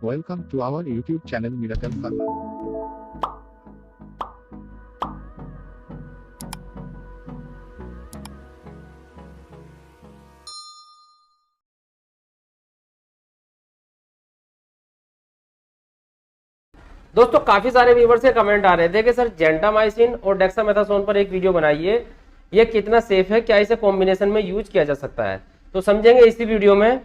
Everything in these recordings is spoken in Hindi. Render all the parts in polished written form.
Welcome to our YouTube channel Miracle Pharma. दोस्तों काफी सारे व्यूवर्स के कमेंट आ रहे थे कि सर जेंटामाइसिन और डेक्सामेथासोन पर एक वीडियो बनाइए, ये कितना सेफ है, क्या इसे कॉम्बिनेशन में यूज किया जा सकता है। तो समझेंगे इसी वीडियो में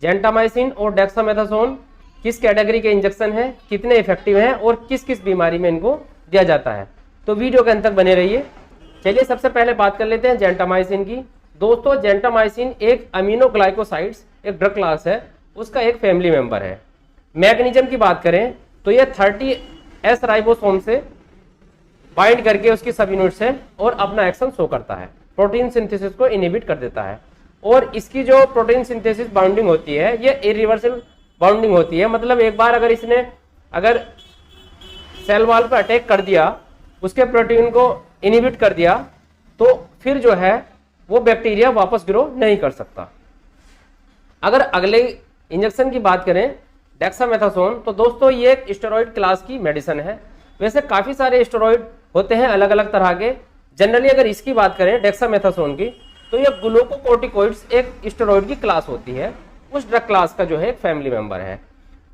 जेंटामाइसिन और डेक्सामेथासोन किस कैटेगरी के इंजेक्शन है, कितने इफेक्टिव हैं और किस किस बीमारी में इनको दिया जाता है। तो वीडियो के अंत तक बने रहिए। चलिए सबसे पहले बात कर लेते हैं जेंटामाइसिन की। दोस्तों जेंटामाइसिन एक अमीनोग्लाइकोसाइड्स एक ड्रग क्लास है, उसका एक फैमिली मेंबर है। मैकेनिज्म की बात करें तो ये 30S राइबोसोम से बाइंड करके उसकी सब यूनिट से और अपना एक्शन शो करता है, प्रोटीन सिंथेसिस को इनहिबिट कर देता है। और इसकी जो प्रोटीन सिंथेसिस बाउंडिंग होती है ये इरिवर्सिबल बाउंडिंग होती है। मतलब एक बार अगर इसने सेल वॉल पर अटैक कर दिया, उसके प्रोटीन को इनहिबिट कर दिया, तो फिर जो है वो बैक्टीरिया वापस ग्रो नहीं कर सकता। अगर अगले इंजेक्शन की बात करें डेक्सामेथासोन, तो दोस्तों ये एक स्टेरॉइड क्लास की मेडिसिन है। वैसे काफी सारे स्टेरॉइड होते हैं अलग अलग तरह के। जनरली अगर इसकी बात करें डेक्सामेथासोन की, तो ये ग्लूकोकोर्टिकोइड्स एक स्टेरॉइड की क्लास होती है, उस ड्रग क्लास का जो है एक फैमिली मेंबर है।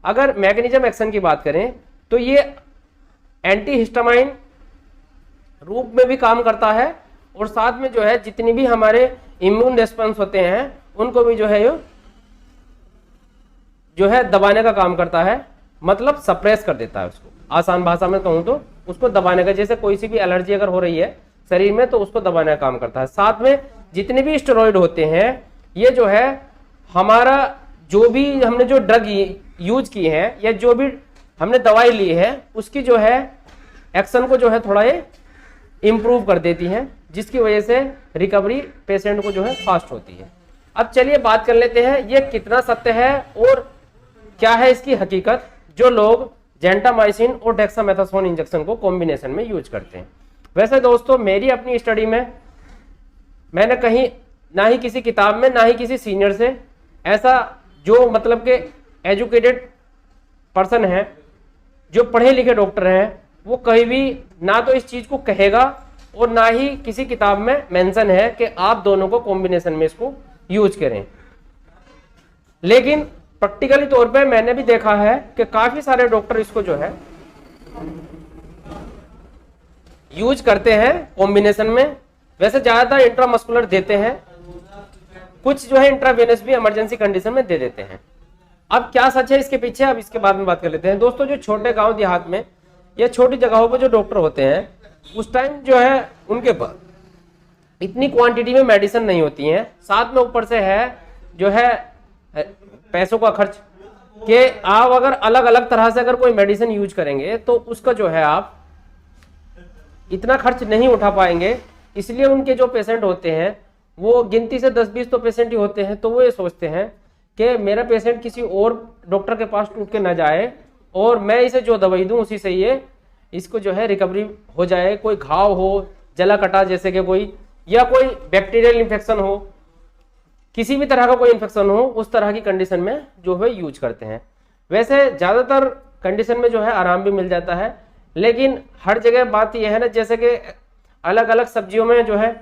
अगर मैकेनिज्म एक्शन की बात करें तो ये एंटीहिस्टामाइन रूप में भी काम करता है और साथ में जो है जितनी भी हमारे इम्यून रिस्पॉन्स होते हैं उनको भी जो है दबाने का काम करता है, मतलब सप्रेस कर देता है उसको। आसान भाषा में कहूं तो उसको दबाने का, जैसे कोई सी भी एलर्जी अगर हो रही है शरीर में तो उसको दबाने का काम करता है। साथ में जितने भी स्टेरॉइड होते हैं ये जो है हमारा जो भी हमने जो ड्रग यूज की है या जो भी हमने दवाई ली है उसकी जो है एक्शन को जो है थोड़ा ये इम्प्रूव कर देती है, जिसकी वजह से रिकवरी पेशेंट को जो है फास्ट होती है। अब चलिए बात कर लेते हैं ये कितना सत्य है और क्या है इसकी हकीकत, जो लोग जेंटामाइसिन और डेक्सामेथासोन इंजेक्शन को कॉम्बिनेशन में यूज करते हैं। वैसे दोस्तों मेरी अपनी स्टडी में मैंने कहीं ना ही किसी किताब में ना ही किसी सीनियर से ऐसा जो मतलब के एजुकेटेड पर्सन है, जो पढ़े लिखे डॉक्टर हैं, वो कहीं भी ना तो इस चीज को कहेगा और ना ही किसी किताब में मेंशन है कि आप दोनों को कॉम्बिनेशन में इसको यूज करें। लेकिन प्रैक्टिकली तौर पे मैंने भी देखा है कि काफी सारे डॉक्टर इसको जो है यूज करते हैं कॉम्बिनेशन में। वैसे ज्यादातर इंट्रामस्कुलर देते हैं, कुछ जो है इंट्रावेनस भी इमरजेंसी कंडीशन में दे देते हैं। अब क्या सच है इसके पीछे, अब इसके बाद में बात कर लेते हैं। दोस्तों जो छोटे गांव देहात में या छोटी जगहों पर जो डॉक्टर होते हैं उस टाइम जो है उनके पास इतनी क्वांटिटी में मेडिसिन नहीं होती है, साथ में ऊपर से है जो है पैसों का खर्च कि आप अगर अलग अलग तरह से अगर कोई मेडिसिन यूज करेंगे तो उसका जो है आप इतना खर्च नहीं उठा पाएंगे। इसलिए उनके जो पेशेंट होते हैं वो गिनती से 10-20 तो पेशेंट ही होते हैं, तो वो ये सोचते हैं कि मेरा पेशेंट किसी और डॉक्टर के पास टूट के ना जाए और मैं इसे जो दवाई दूं उसी से ये इसको जो है रिकवरी हो जाए। कोई घाव हो, जला कटा जैसे कि कोई, या कोई बैक्टीरियल इन्फेक्शन हो, किसी भी तरह का कोई इन्फेक्शन हो, उस तरह की कंडीशन में जो है यूज करते हैं। वैसे ज़्यादातर कंडीशन में जो है आराम भी मिल जाता है, लेकिन हर जगह बात यह है ना, जैसे कि अलग अलग सब्जियों में जो है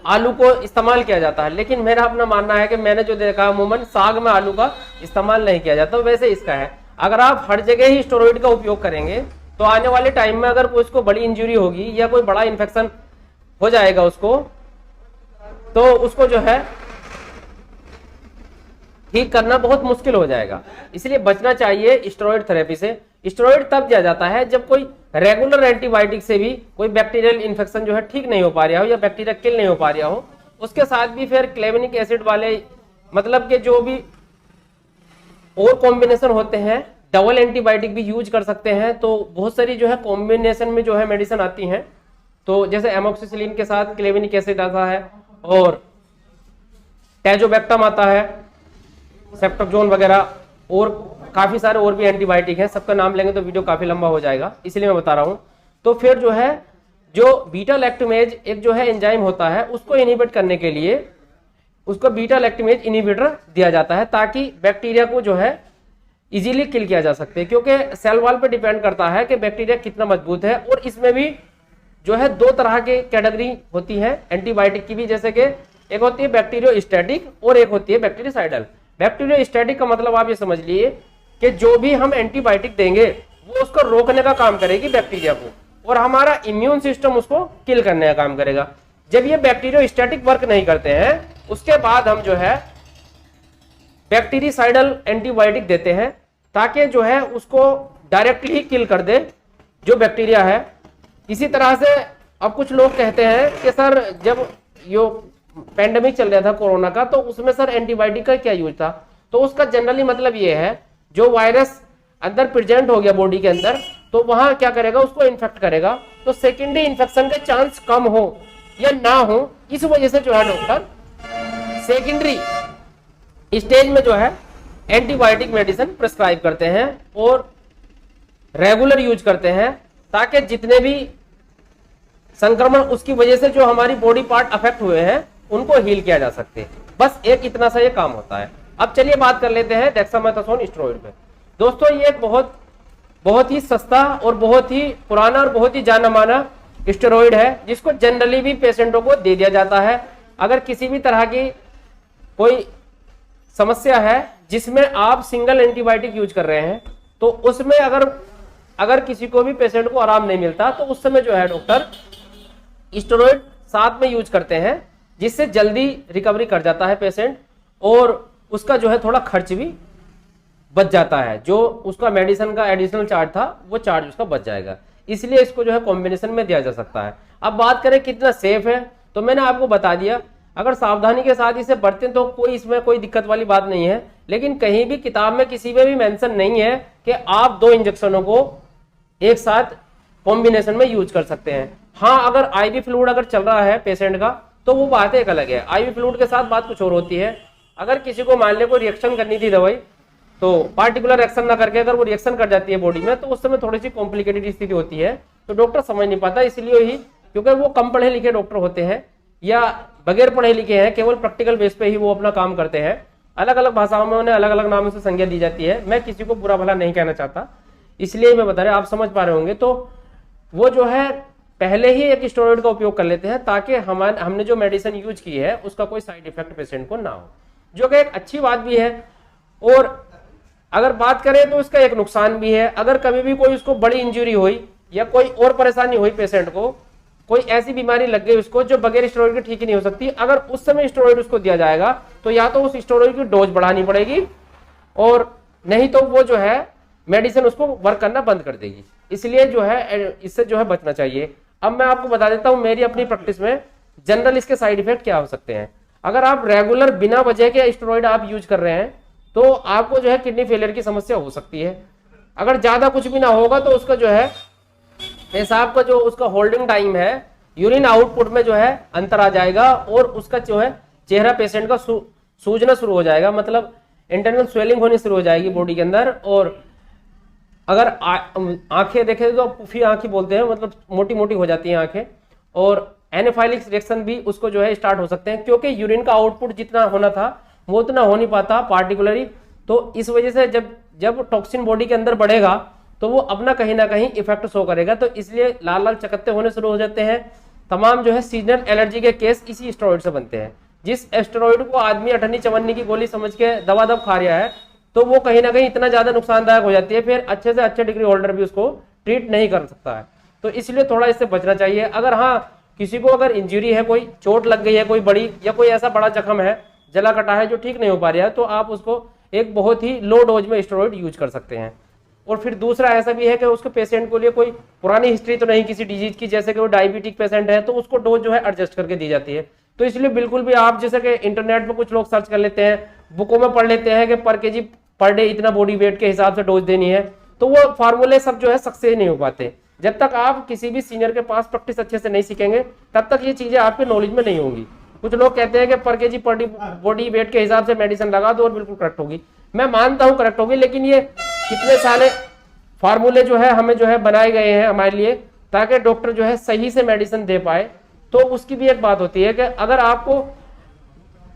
आलू को इस्तेमाल किया जाता है, लेकिन मेरा अपना मानना है कि मैंने जो देखा अमूमन साग में आलू का इस्तेमाल नहीं किया जाता। वैसे इसका है, अगर आप हर जगह ही स्टेरॉइड का उपयोग करेंगे तो आने वाले टाइम में अगर कोई उसको बड़ी इंजरी होगी या कोई बड़ा इन्फेक्शन हो जाएगा उसको, तो उसको जो है ठीक करना बहुत मुश्किल हो जाएगा। इसलिए बचना चाहिए स्टेरॉइड थेरेपी से। स्टेरॉइड तब दिया जाता है जब कोई रेगुलर एंटीबायोटिक से भी कोई बैक्टीरियल इन्फेक्शन जो है ठीक नहीं हो पा रहा हो या बैक्टीरिया किल नहीं हो पा रहा हो। उसके साथ भी फिर क्लेवेनिक एसिड वाले मतलब के जो भी और कॉम्बिनेशन होते हैं, डबल एंटीबायोटिक भी यूज कर सकते हैं। तो बहुत सारी जो है कॉम्बिनेशन में जो है मेडिसिन आती हैं, तो जैसे एमोक्सिसिलिन के साथ क्लेवेनिक एसिड आता है और टैजोबैक्टम आता है, सेप्टोजोन वगैरह, और काफी सारे और भी एंटीबायोटिक हैं। सबका नाम लेंगे तो वीडियो काफी लंबा हो जाएगा, इसलिए मैं बता रहा हूं। तो फिर जो है जो बीटा लैक्टमेज एक जो है एंजाइम होता है उसको इनहिबिट करने के लिए उसको बीटा लैक्टमेज इनहिबिटर दिया जाता है, ताकि बैक्टीरिया को जो है इजीली किल किया जा सकते हैं, क्योंकि सेल वॉल पे डिपेंड करता है कि बैक्टीरिया कितना मजबूत है। और इसमें भी जो है दो तरह की कैटेगरी होती है एंटीबायोटिक की भी, जैसे कि एक होती है बैक्टीरियोस्टैटिक और एक होती है बैक्टीरियोसाइडल। बैक्टीरियोस्टैटिक का मतलब आप ये समझ लिए कि जो भी हम एंटीबायोटिक देंगे वो उसको रोकने का काम करेगी बैक्टीरिया को, और हमारा इम्यून सिस्टम उसको किल करने का काम करेगा। जब ये बैक्टीरियोस्टैटिक वर्क नहीं करते हैं, उसके बाद हम जो है बैक्टीरियोसाइडल एंटीबायोटिक देते हैं, ताकि जो है उसको डायरेक्टली ही किल कर दे जो बैक्टीरिया है। इसी तरह से अब कुछ लोग कहते हैं कि सर जब यो पैंडेमिक चल रहा था कोरोना का, तो उसमें सर एंटीबायोटिक का क्या यूज था? तो उसका जनरली मतलब ये है, जो वायरस अंदर प्रेजेंट हो गया बॉडी के अंदर, तो वहां क्या करेगा, उसको इन्फेक्ट करेगा, तो सेकेंडरी इन्फेक्शन के चांस कम हो या ना हो, इस वजह से जो है डॉक्टर सेकेंडरी स्टेज में जो है एंटीबायोटिक मेडिसिन प्रिस्क्राइब करते हैं और रेगुलर यूज करते हैं, ताकि जितने भी संक्रमण उसकी वजह से जो हमारी बॉडी पार्ट अफेक्ट हुए हैं उनको हील किया जा सकते हैं। बस एक इतना सा ये काम होता है। अब चलिए बात कर लेते हैं डेक्सामेथासोन स्टेरॉइड पे। दोस्तों ये बहुत ही सस्ता और बहुत ही पुराना और बहुत ही जाना माना स्टेरॉइड है, जिसको जनरली भी पेशेंटों को दे दिया जाता है। अगर किसी भी तरह की कोई समस्या है जिसमें आप सिंगल एंटीबायोटिक यूज कर रहे हैं, तो उसमें अगर किसी को भी पेशेंट को आराम नहीं मिलता, तो उस समय जो है डॉक्टर स्टेरॉइड साथ में यूज करते हैं, जिससे जल्दी रिकवरी कर जाता है पेशेंट, और उसका जो है थोड़ा खर्च भी बच जाता है। जो उसका मेडिसिन का एडिशनल चार्ज था वो चार्ज उसका बच जाएगा। इसलिए इसको जो है कॉम्बिनेशन में दिया जा सकता है। अब बात करें कितना सेफ है, तो मैंने आपको बता दिया, अगर सावधानी के साथ इसे बरतें तो इसमें कोई दिक्कत वाली बात नहीं है। लेकिन कहीं भी किताब में किसी में भी मेंशन नहीं है कि आप 2 इंजेक्शनों को एक साथ कॉम्बिनेशन में यूज कर सकते हैं। हाँ, अगर आईवी फ्लूइड अगर चल रहा है पेशेंट का, तो वो बात एक अलग है। आईवी फ्लूइड के साथ बात कुछ और होती है। अगर किसी को मान ले कोई रिएक्शन करनी थी दवाई, तो पार्टिकुलर एक्शन ना करके अगर वो रिएक्शन कर जाती है बॉडी में, तो उस समय थोड़ी सी कॉम्प्लिकेटेड स्थिति होती है, तो डॉक्टर समझ नहीं पाता। इसलिए ही क्योंकि वो कम पढ़े लिखे डॉक्टर होते हैं या बगैर पढ़े लिखे हैं, केवल प्रैक्टिकल बेस पे ही वो अपना काम करते हैं। अलग अलग भाषाओं में उन्हें अलग अलग नामों से संज्ञा दी जाती है। मैं किसी को बुरा भला नहीं कहना चाहता, इसलिए मैं बता रहा, आप समझ पा रहे होंगे। तो वो जो है पहले ही एक स्टेरॉइड का उपयोग कर लेते हैं, ताकि हमने जो मेडिसिन यूज की है उसका कोई साइड इफेक्ट पेशेंट को ना हो, जो कि एक अच्छी बात भी है। और अगर बात करें तो इसका एक नुकसान भी है। अगर कभी भी कोई उसको बड़ी इंजरी हुई या कोई और परेशानी हुई, पेशेंट को कोई ऐसी बीमारी लग गई उसको जो बगैर स्टेरॉइड के ठीक ही नहीं हो सकती, अगर उस समय स्टेरॉइड उसको दिया जाएगा, तो या तो उस स्टेरॉइड की डोज बढ़ानी पड़ेगी, और नहीं तो वो जो है मेडिसिन उसको वर्क करना बंद कर देगी। इसलिए जो है इससे जो है बचना चाहिए। अब मैं आपको बता देता हूं मेरी अपनी प्रैक्टिस में जनरल इसके साइड इफेक्ट क्या हो सकते हैं। अगर आप रेगुलर बिना वजह के स्टेरॉइड आप यूज कर रहे हैं, तो आपको जो है किडनी फेलियर की समस्या हो सकती है। अगर ज्यादा कुछ भी ना होगा तो उसका जो है पेशाब का जो उसका होल्डिंग टाइम है, यूरिन आउटपुट में जो है अंतर आ जाएगा, और उसका जो है चेहरा पेशेंट का सूजना शुरू हो जाएगा, मतलब इंटरनल स्वेलिंग होनी शुरू हो जाएगी बॉडी के अंदर। और अगर आंखें देखें तो पुफी आंखें बोलते हैं, मतलब मोटी मोटी हो जाती हैं आंखें, और एनाफाइलिक रिएक्शन भी उसको जो है स्टार्ट हो सकते हैं, क्योंकि यूरिन का आउटपुट जितना होना था वो उतना हो नहीं पाता पार्टिकुलरली। तो इस वजह से जब टॉक्सिन बॉडी के अंदर बढ़ेगा तो वो अपना कहीं ना कहीं इफेक्ट शो करेगा, तो इसलिए लाल लाल चकत्ते होने शुरू हो जाते हैं। तमाम जो है सीजनल एलर्जी के केस इसी स्टेरॉइड से बनते हैं। जिस स्टेरॉइड को आदमी अठन्नी चवन्नी की गोली समझ के दवा खा रहा है, तो वो कहीं ना कहीं इतना ज्यादा नुकसानदायक हो जाती है, फिर अच्छे से अच्छे डिग्री होल्डर भी उसको ट्रीट नहीं कर सकता है। तो इसलिए थोड़ा इससे बचना चाहिए। अगर हाँ किसी को अगर इंजरी है, कोई चोट लग गई है कोई बड़ी, या कोई ऐसा बड़ा जख्म है, जला कटा है जो ठीक नहीं हो पा रहा है, तो आप उसको एक बहुत ही लो डोज में स्टेरॉइड यूज कर सकते हैं। और फिर दूसरा ऐसा भी है कि उसके पेशेंट को लिए कोई पुरानी हिस्ट्री तो नहीं किसी डिजीज की, जैसे कि वो डायबिटिक पेशेंट है, तो उसको डोज जो है एडजस्ट करके दी जाती है। तो इसलिए बिल्कुल भी आप जैसे कि इंटरनेट पर कुछ लोग सर्च कर लेते हैं, बुकों में पढ़ लेते हैं कि पर केजी पर डे इतना बॉडी वेट के हिसाब से डोज देनी है, तो वो फार्मूले सब जो है सक्सेस नहीं हो पाते। जब तक आप किसी भी सीनियर के पास प्रैक्टिस अच्छे से नहीं सीखेंगे, तब तक ये चीजें आपके नॉलेज में नहीं होंगी। कुछ लोग कहते हैं कि पर केजी पर बॉडी वेट के हिसाब से मेडिसिन लगा दो और बिल्कुल करेक्ट होगी। मैं मानता हूं करेक्ट होगी, लेकिन ये कितने सारे फार्मूले जो है हमें जो है बनाए गए हैं हमारे लिए, ताकि डॉक्टर जो है सही से मेडिसिन दे पाए। तो उसकी भी एक बात होती है कि अगर आपको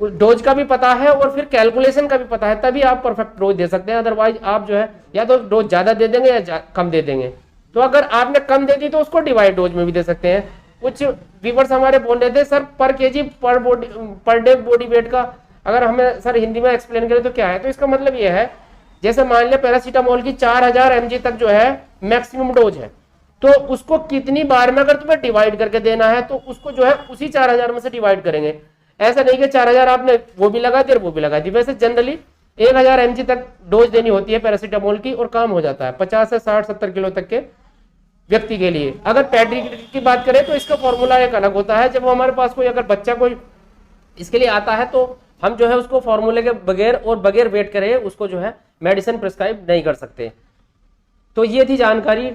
डोज का भी पता है और फिर कैलकुलेशन का भी पता है, तभी आप परफेक्ट डोज दे सकते हैं। अदरवाइज आप जो है या तो डोज ज्यादा दे देंगे या कम दे देंगे। तो अगर आपने कम दे दी तो उसको डिवाइड डोज में भी दे सकते हैं। कुछ व्यूअर्स हमारे बोल रहे थे सर पर KG per day body weight का अगर हमें सर हिंदी में एक्सप्लेन करें तो क्या है। तो इसका मतलब ये है जैसे मान लिया पैरासीटामोल की 4000 mg तक जो है मैक्सिमम डोज है, तो उसको कितनी बार में अगर तुम्हें डिवाइड करके देना है तो उसको जो है उसी 4000 में से डिवाइड करेंगे। ऐसा नहीं कि 4000 आपने वो भी लगा दी और वो भी लगा दी। वैसे जनरली 1000 mg तक डोज देनी होती है पैरासीटामोल की और काम हो जाता है 50 से 60-70 किलो तक के व्यक्ति के लिए। अगर पेडिग्री की बात करें तो इसका फॉर्मूला एक अलग होता है। जब हमारे पास कोई अगर बच्चा कोई इसके लिए आता है तो हम जो है उसको फॉर्मूले के बगैर और बगैर वेट करे उसको जो है मेडिसिन प्रिस्क्राइब नहीं कर सकते। तो ये थी जानकारी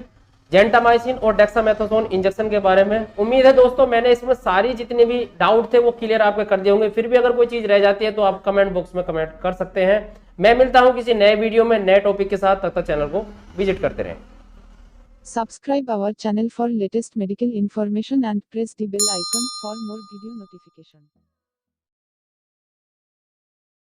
जेंटामाइसिन और डेक्सामेथासोन इंजेक्शन के बारे में। उम्मीद है दोस्तों मैंने इसमें सारी जितने भी डाउट थे वो क्लियर आपके कर दिए होंगे। फिर भी अगर कोई चीज रह जाती है तो आप कमेंट बॉक्स में कमेंट कर सकते हैं। मैं मिलता हूं किसी नए वीडियो में नए टॉपिक के साथ, तब तक चैनल को विजिट करते रहें। Subscribe our channel for latest medical information and press the bell icon for more video notification.